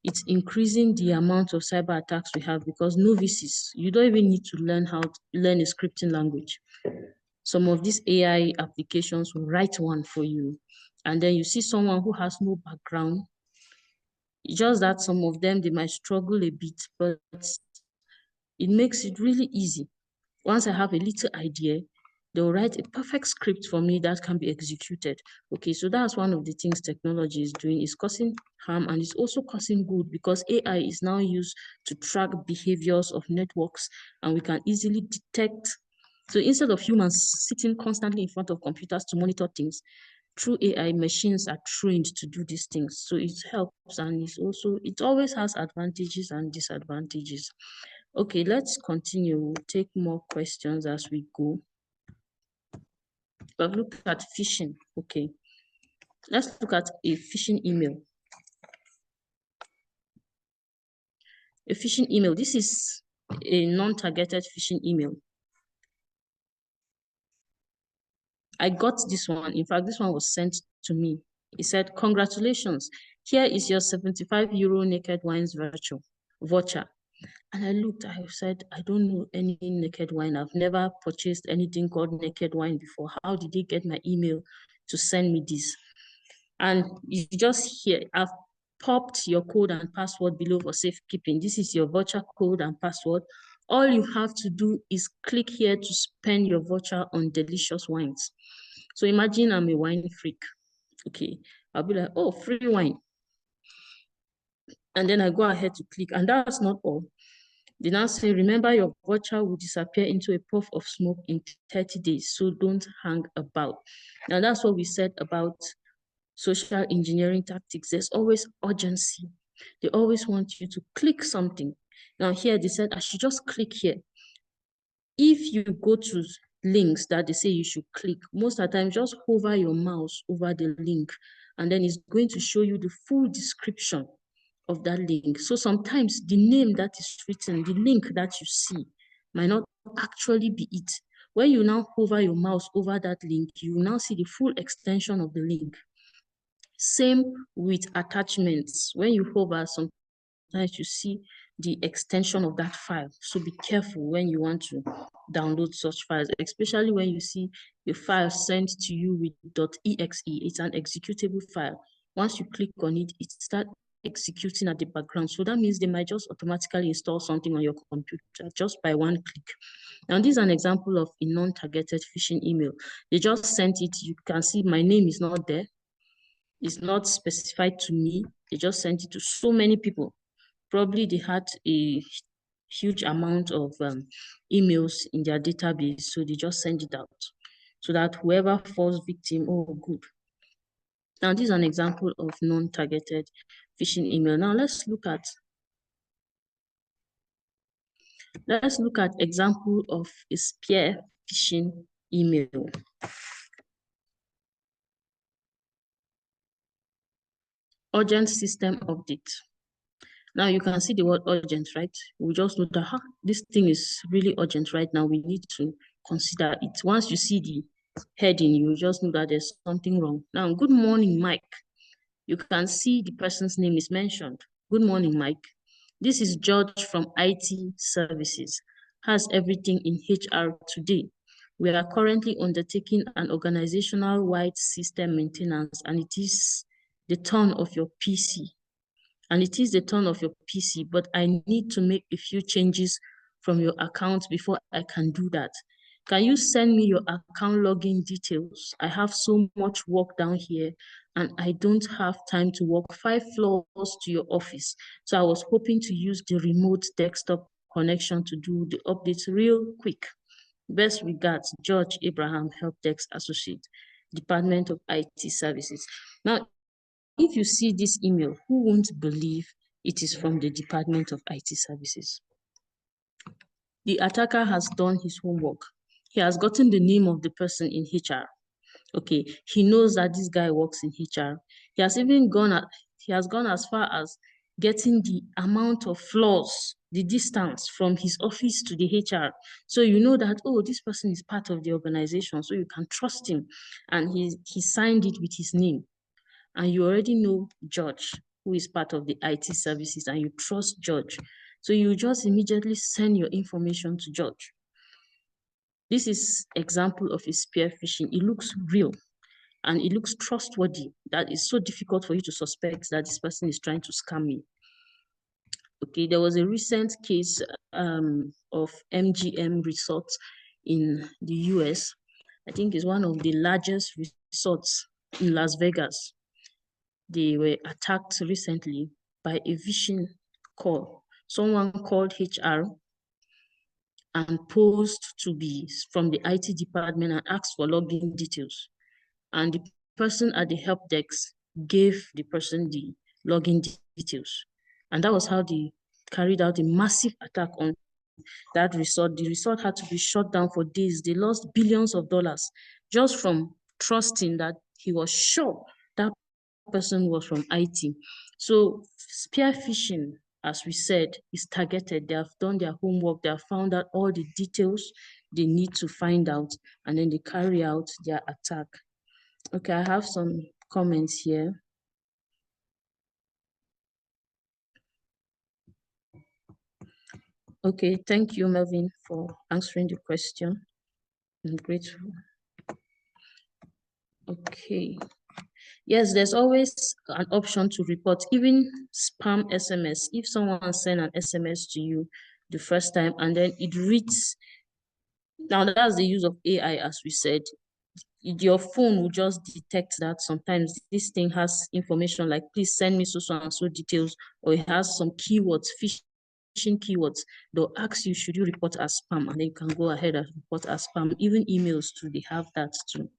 It's increasing the amount of cyber attacks we have because novices, you don't even need to learn how to learn a scripting language. Some of these AI applications will write one for you. And then you see someone who has no background. It's just that some of them, they might struggle a bit, but it makes it really easy. Once I have a little idea, they'll write a perfect script for me that can be executed. Okay, so that's one of the things technology is doing. It's causing harm and it's also causing good because AI is now used to track behaviors of networks and we can easily detect. So instead of humans sitting constantly in front of computers to monitor things, through AI, machines are trained to do these things. So it helps and it's also, it always has advantages and disadvantages. Okay, let's continue. We'll take more questions as we go. But look at phishing. Okay, let's look at a phishing email. A phishing email. This is a non-targeted phishing email. I got this one. In fact, this one was sent to me. It said, congratulations. Here is your 75 euro naked wines voucher. And I looked, I said, I don't know any naked wine. I've never purchased anything called naked wine before. How did they get my email to send me this? And you just hear, I've popped your code and password below for safekeeping. This is your voucher code and password. All you have to do is click here to spend your voucher on delicious wines. So imagine I'm a wine freak. Okay, I'll be like, oh, free wine. And then I go ahead to click, and that's not all. They now say, remember your voucher will disappear into a puff of smoke in 30 days, so don't hang about. Now that's what we said about social engineering tactics. There's always urgency. They always want you to click something. Now here they said, I should just click here. If you go to links that they say you should click, most of the time, just hover your mouse over the link, and then it's going to show you the full description of that link. So sometimes the name that is written, the link that you see, might not actually be it. When you now hover your mouse over that link, you will now see the full extension of the link. Same with attachments. When you hover, sometimes you see the extension of that file. So be careful when you want to download such files, especially when you see the file sent to you with .exe. It's an executable file. Once you click on it, it starts executing at the background. So that means they might just automatically install something on your computer just by one click. Now, this is an example of a non-targeted phishing email. They just sent it. You can see my name is not there. It's not specified to me. They just sent it to so many people. Probably they had a huge amount of emails in their database, so they just send it out so that whoever falls victim, oh, good. Now, this is an example of non-targeted phishing email. Now, let's look at example of a spear phishing email. Urgent system update. Now you can see the word urgent, right? We just know that this thing is really urgent right now. We need to consider it. Once you see the heading, you just know that there's something wrong. Now, good morning, Mike. You can see the person's name is mentioned. Good morning, Mike. This is George from IT Services. Has everything in HR today. We are currently undertaking an organizational-wide system maintenance, and it is the turn of your PC. But I need to make a few changes from your account before I can do that. Can you send me your account login details? I have so much work down here and I don't have time to walk 5 floors to your office. So I was hoping to use the remote desktop connection to do the updates real quick. Best regards, George Abraham, Help Desk Associate, Department of IT Services. Now, if you see this email, who won't believe it is from the Department of IT Services? The attacker has done his homework. He has gotten the name of the person in HR. Okay, he knows that this guy works in HR. He has even gone as far as getting the amount of floors, the distance from his office to the HR. So you know that, oh, this person is part of the organization, so you can trust him. And he signed it with his name. And you already know George, who is part of the IT services, and you trust George. So you just immediately send your information to George. This is example of a spear phishing. It looks real and it looks trustworthy. That is so difficult for you to suspect that this person is trying to scam me. Okay, there was a recent case of MGM Resorts in the US. I think it's one of the largest resorts in Las Vegas. They were attacked recently by a phishing call. Someone called HR and posed to be from the IT department and asked for login details. And the person at the help desk gave the person the login details. And that was how they carried out a massive attack on that resort. The resort had to be shut down for days. They lost billions of dollars just from trusting that he was sure that person was from IT. So spear phishing, as we said, is targeted. They have done their homework. They have found out all the details they need to find out, and then they carry out their attack. Okay, I have some comments here. Okay, thank you, Melvin, for answering the question. I'm grateful. Okay. Yes, there's always an option to report, even spam SMS. If someone sends an SMS to you the first time and then it reads, now that's the use of AI, as we said. Your phone will just detect that sometimes this thing has information like, please send me so and so details, or it has some keywords, phishing keywords. They'll ask you, should you report as spam? And then you can go ahead and report as spam. Even emails too, they have that too.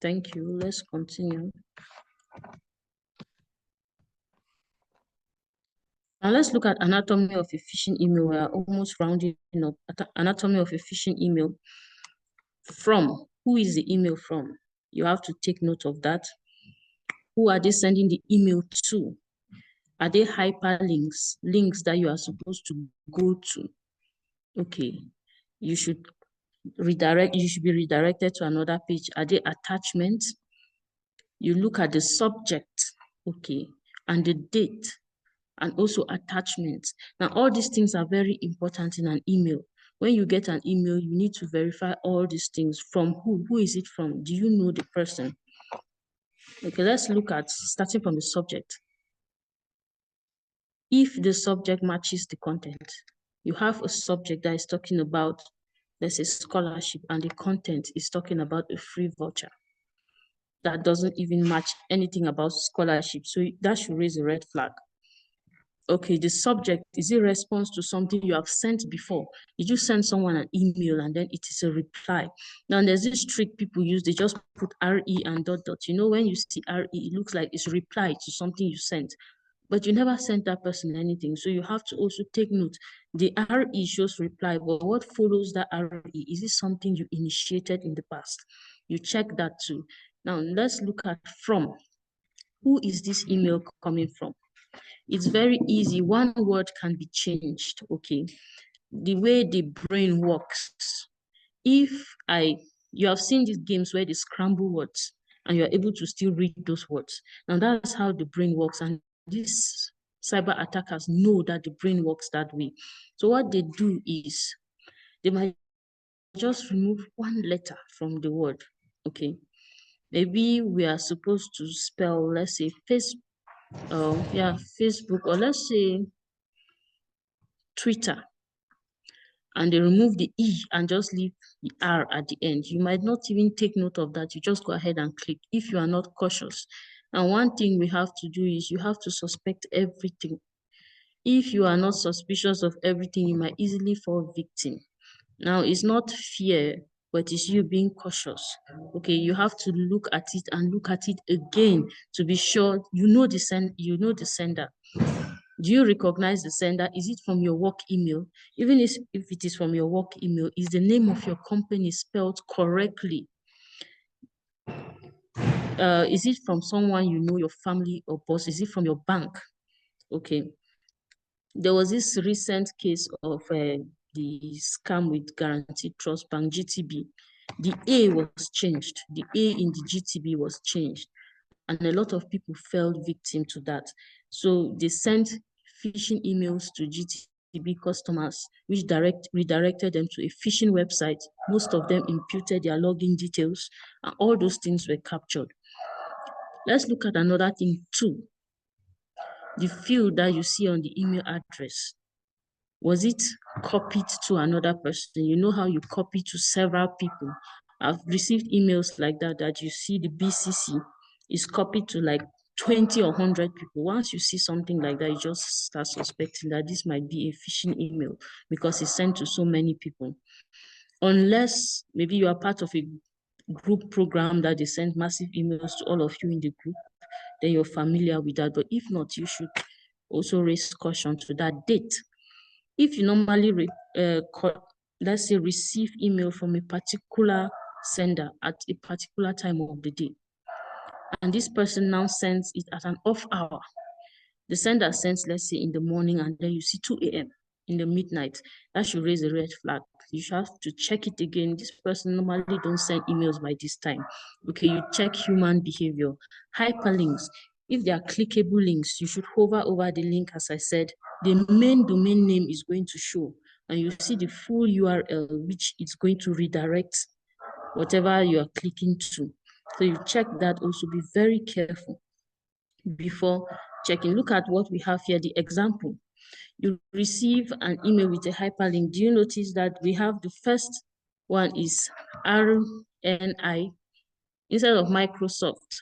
Thank you. Let's continue. Now let's look at anatomy of a phishing email. We are almost rounding up. Anatomy of a phishing email. From, who is the email from? You have to take note of that. Who are they sending the email to? Are they hyperlinks, links that you are supposed to go to? Okay, you should be redirected to another page. Are they attachments? You look at the subject, okay, and the date, and also attachments. Now, all these things are very important in an email. When you get an email, you need to verify all these things. From who? Who is it from? Do you know the person? Okay, let's look at starting from the subject. If the subject matches the content, you have a subject that is talking about, let's say, scholarship, and the content is talking about a free voucher. That doesn't even match anything about scholarship. So that should raise a red flag. Okay, the subject, is a response to something you have sent before? Did you send someone an email and then it is a reply? Now there's this trick people use, they just put RE and dot dot. You know, when you see RE, it looks like it's reply to something you sent, but you never sent that person anything. So you have to also take note. The RE shows reply, but what follows that RE? Is it something you initiated in the past? You check that too. Now let's look at from. Who is this email coming from? It's very easy. One word can be changed, okay? The way the brain works. You have seen these games where they scramble words and you're able to still read those words. Now that's how the brain works. And these cyber attackers know that the brain works that way. So what they do is they might just remove one letter from the word, okay? Maybe we are supposed to spell, let's say, Facebook, or let's say Twitter, and they remove the E and just leave the R at the end. You might not even take note of that. You just go ahead and click if you are not cautious. And one thing we have to do is you have to suspect everything. If you are not suspicious of everything, you might easily fall victim. Now, it's not fear, but it's you being cautious. Okay, you have to look at it and look at it again to be sure you know the sender. Do you recognize the sender? Is it from your work email? Even if it is from your work email, is the name of your company spelled correctly? Is it from someone you know, your family or boss? Is it from your bank? Okay. There was this recent case of the scam with Guaranteed Trust Bank, GTB. The A was changed. The A in the GTB was changed. And a lot of people fell victim to that. So they sent phishing emails to GTB customers, which redirected them to a phishing website. Most of them imputed their login details, and all those things were captured. Let's look at another thing too. The field that you see on the email address, was it copied to another person? You know how you copy to several people. I've received emails like that you see the BCC is copied to like 20 or 100 people. Once you see something like that, you just start suspecting that this might be a phishing email because it's sent to so many people. Unless maybe you are part of a group program that they send massive emails to all of you in the group, then you're familiar with that. But if not, you should also raise caution to that date. If you normally, let's say, receive email from a particular sender at a particular time of the day, and this person now sends it at an off hour, the sender sends, let's say, in the morning, and then you see 2 a.m. in the midnight, that should raise a red flag. You should have to check it again. This person normally don't send emails by this time. Okay, you check human behavior. Hyperlinks. If they are clickable links, you should hover over the link. As I said, the main domain name is going to show, and you see the full URL, which is going to redirect whatever you are clicking to. So you check that also. Be very careful before checking. Look at what we have here, the example. You receive an email with a hyperlink. Do you notice that we have the first one is RNI instead of Microsoft?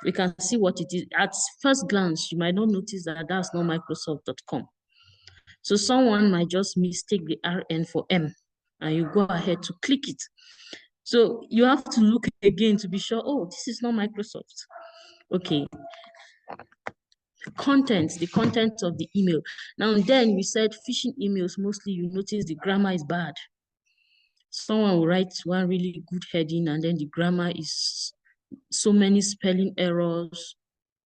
We can see what it is. At first glance, you might not notice that that's not Microsoft.com. So someone might just mistake the RN for M, and you go ahead to click it. So you have to look again to be sure, oh, this is not Microsoft. Okay. The content of the email. Now then, we said phishing emails, mostly you notice the grammar is bad. Someone will write one really good heading and then the grammar is so many spelling errors,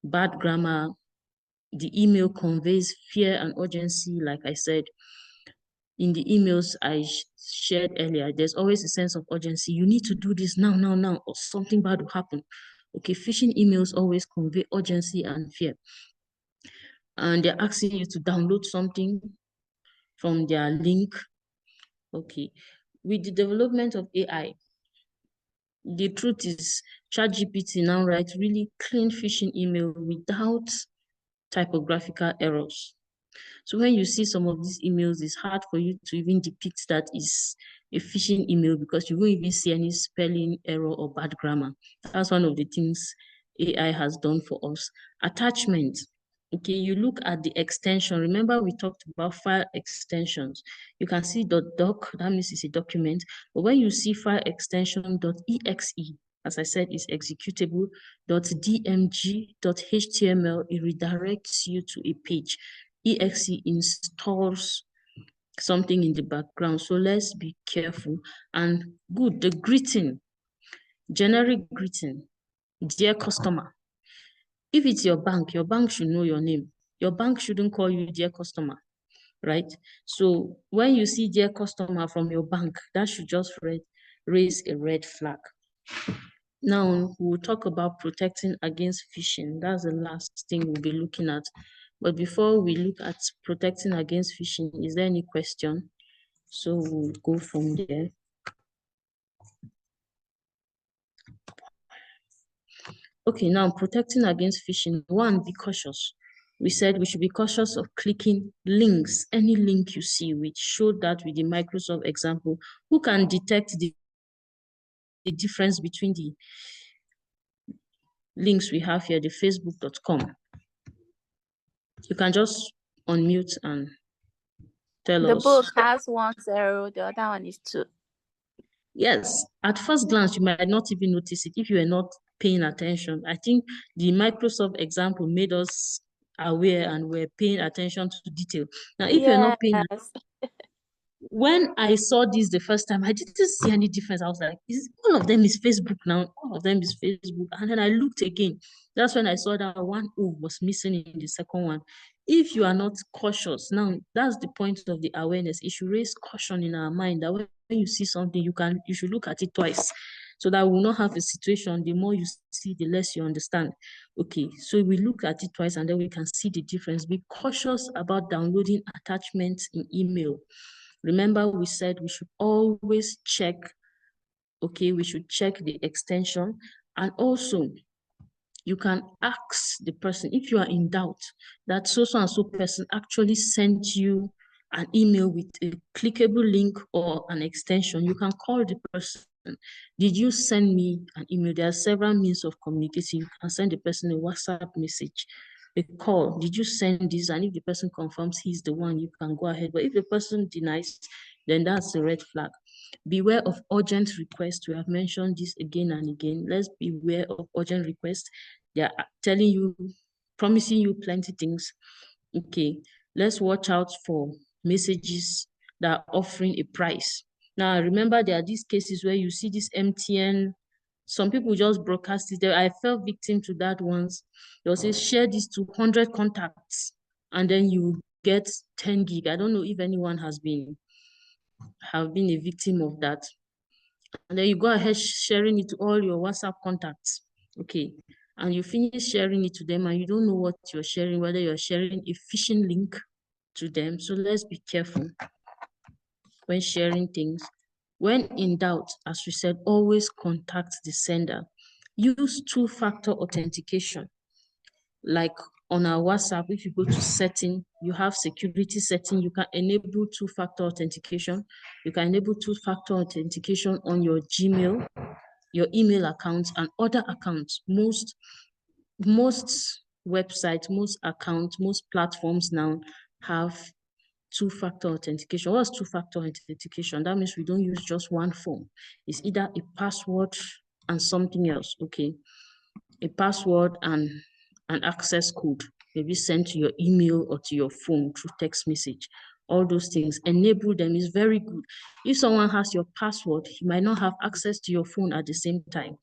bad grammar. The email conveys fear and urgency, like I said. In the emails I shared earlier, there's always a sense of urgency. You need to do this now, now, now, or something bad will happen. Okay, phishing emails always convey urgency and fear. And they're asking you to download something from their link. Okay, with the development of AI, the truth is ChatGPT now writes really clean phishing email without typographical errors. So when you see some of these emails, it's hard for you to even depict that is a phishing email because you won't even see any spelling error or bad grammar. That's one of the things AI has done for us. Attachment. Okay, you look at the extension. Remember, we talked about file extensions. You can see .doc, that means it's a document. But when you see file extension .exe, as I said, is executable, .dmg, .html, it redirects you to a page. Exe installs something in the background. So let's be careful. And good, the greeting, generic greeting, dear customer. If it's your bank should know your name. Your bank shouldn't call you dear customer, right? So when you see dear customer from your bank, that should just raise a red flag. Now we'll talk about protecting against phishing. That's the last thing we'll be looking at. But before we look at protecting against phishing, is there any question? So we'll go from there. Okay, now protecting against phishing. One, be cautious. We said we should be cautious of clicking links. Any link you see, we showed that with the Microsoft example. Who can detect the difference between the links we have here, the facebook.com? You can just unmute and tell us. The book has 1 0, the other one is 2. Yes, at first glance, you might not even notice it if you are not paying attention. I think the Microsoft example made us aware and we're paying attention to detail. Now, if you're not paying, when I saw this the first time, I didn't see any difference. I was like, all of them is Facebook now. All of them is Facebook. And then I looked again. That's when I saw that one O was missing in the second one. If you are not cautious, now that's the point of the awareness. It should raise caution in our mind that when you see something, you should look at it twice so that we will not have a situation. The more you see, the less you understand. Okay, so we look at it twice and then we can see the difference. Be cautious about downloading attachments in email. Remember, we said we should always check, okay, we should check the extension. And also, you can ask the person, if you are in doubt, that so and so person actually sent you an email with a clickable link or an extension. You can call the person. Did you send me an email? There are several means of communicating. You can send the person a WhatsApp message, a call. Did you send this? And if the person confirms he's the one, you can go ahead. But if the person denies, then that's a red flag. Beware of urgent requests. We have mentioned this again and again. Let's beware of urgent requests. They are telling you, promising you plenty things. Okay, let's watch out for messages that are offering a price. Now, remember, there are these cases where you see this MTN, some people just broadcast it. I fell victim to that once. They'll say, share this to 100 contacts, and then you get 10 gig. I don't know if anyone have been a victim of that. And then you go ahead sharing it to all your WhatsApp contacts. Okay. And you finish sharing it to them and you don't know what you're sharing, whether you're sharing a phishing link to them. So let's be careful when sharing things. When in doubt, as we said, always contact the sender. Use two-factor authentication. Like on our WhatsApp, if you go to setting, you have security setting, you can enable two-factor authentication. You can enable two-factor authentication on your Gmail, your email accounts, and other accounts. Most websites, most accounts, most platforms now have two-factor authentication. What's two-factor authentication? That means we don't use just one form. It's either a password and something else, okay? A password and an access code, maybe sent to your email or to your phone through text message. All those things, enable them is very good. If someone has your password, he might not have access to your phone at the same time.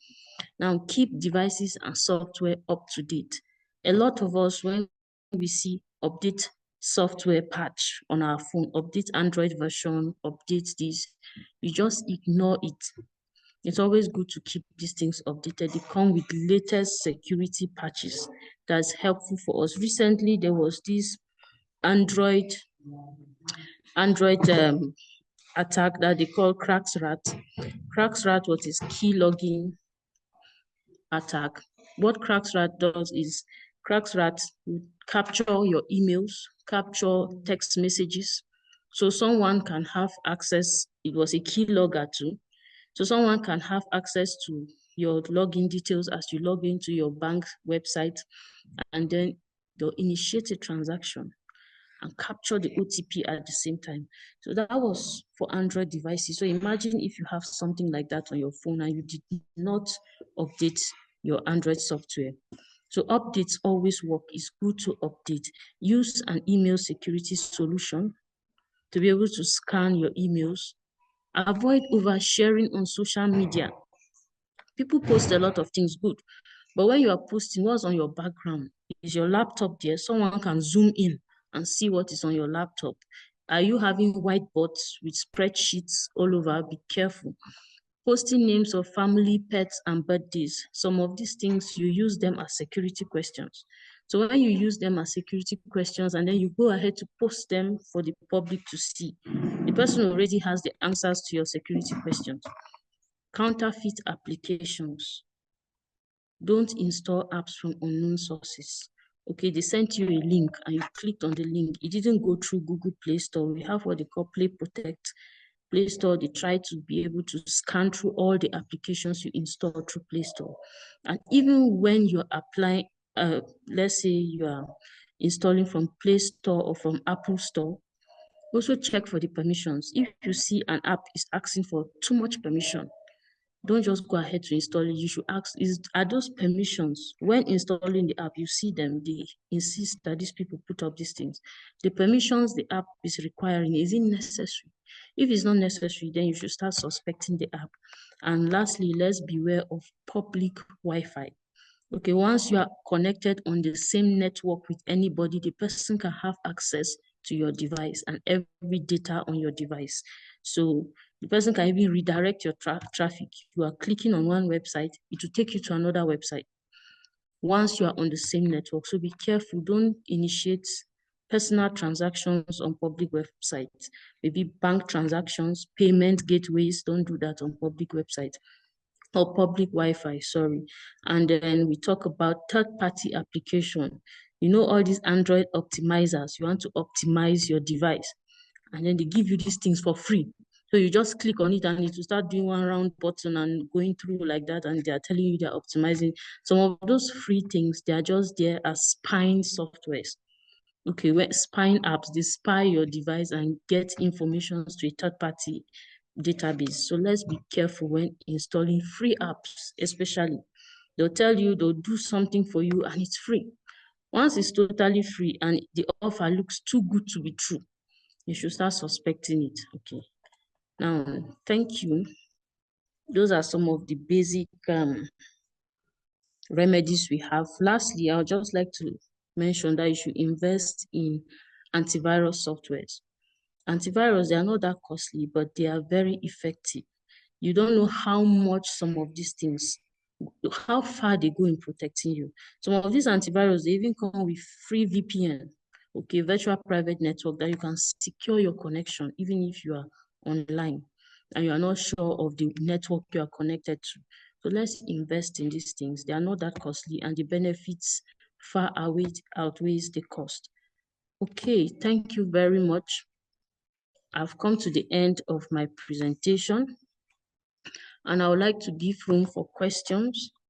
Now, keep devices and software up to date. A lot of us, when we see update software patch on our phone, update Android version, update this, we just ignore it. It's always good to keep these things updated. They come with latest security patches that's helpful for us. Recently, there was this Android attack that they call CracksRat. CracksRat was this key logging attack. What CracksRat does is CracksRat will capture your emails, capture text messages, so someone can have access. It was a key logger too. So someone can have access to your login details as you log into your bank website, and then they'll initiate a transaction and capture the OTP at the same time. So that was for Android devices. So imagine if you have something like that on your phone and you did not update your Android software. So updates always work. It's good to update. Use an email security solution to be able to scan your emails. Avoid oversharing on social media. People post a lot of things, good. But when you are posting, what's on your background? Is your laptop there? Someone can zoom in and see what is on your laptop. Are you having whiteboards with spreadsheets all over? Be careful. Posting names of family, pets, and birthdays. Some of these things, you use them as security questions. So when you use them as security questions and then you go ahead to post them for the public to see, the person already has the answers to your security questions. Counterfeit applications. Don't install apps from unknown sources. Okay, they sent you a link and you clicked on the link. It didn't go through Google Play Store. We have what they call Play Protect. Play Store, they try to be able to scan through all the applications you install through Play Store. And even when you're applying, let's say you are installing from Play Store or from Apple Store, also check for the permissions. If you see an app is asking for too much permission, don't just go ahead to install it. You should ask, are those permissions, when installing the app, you see them, they insist that these people put up these things. The permissions the app is requiring, is it necessary? If it's not necessary, then you should start suspecting the app. And lastly, let's beware of public Wi-Fi. Okay, once you are connected on the same network with anybody, the person can have access to your device and every data on your device. So the person can even redirect your traffic. You are clicking on one website, it will take you to another website once you are on the same network. So be careful, don't initiate personal transactions on public websites. Maybe bank transactions, payment gateways, don't do that on public websites. Or public Wi-Fi, sorry. And then we talk about third-party application. You know, all these Android optimizers, you want to optimize your device, and then they give you these things for free. So you just click on it and it will start doing one round button and going through like that, and they're telling you they're optimizing. Some of those free things, they are just there as spying softwares. Okay, when spying apps, they spy your device and get information to a third-party database. So let's be careful when installing free apps, especially. They'll tell you they'll do something for you and it's free. Once it's totally free and the offer looks too good to be true, you should start suspecting it. Okay. Now, thank you. Those are some of the basic remedies we have. Lastly, I would just like to mention that you should invest in antivirus softwares. Antivirus, they are not that costly, but they are very effective. You don't know how much some of these things, how far they go in protecting you. Some of these antivirus, they even come with free VPN, okay, virtual private network, that you can secure your connection even if you are online and you are not sure of the network you are connected to. So let's invest in these things. They are not that costly and the benefits far outweighs the cost. Okay, thank you very much. I've come to the end of my presentation and I would like to give room for questions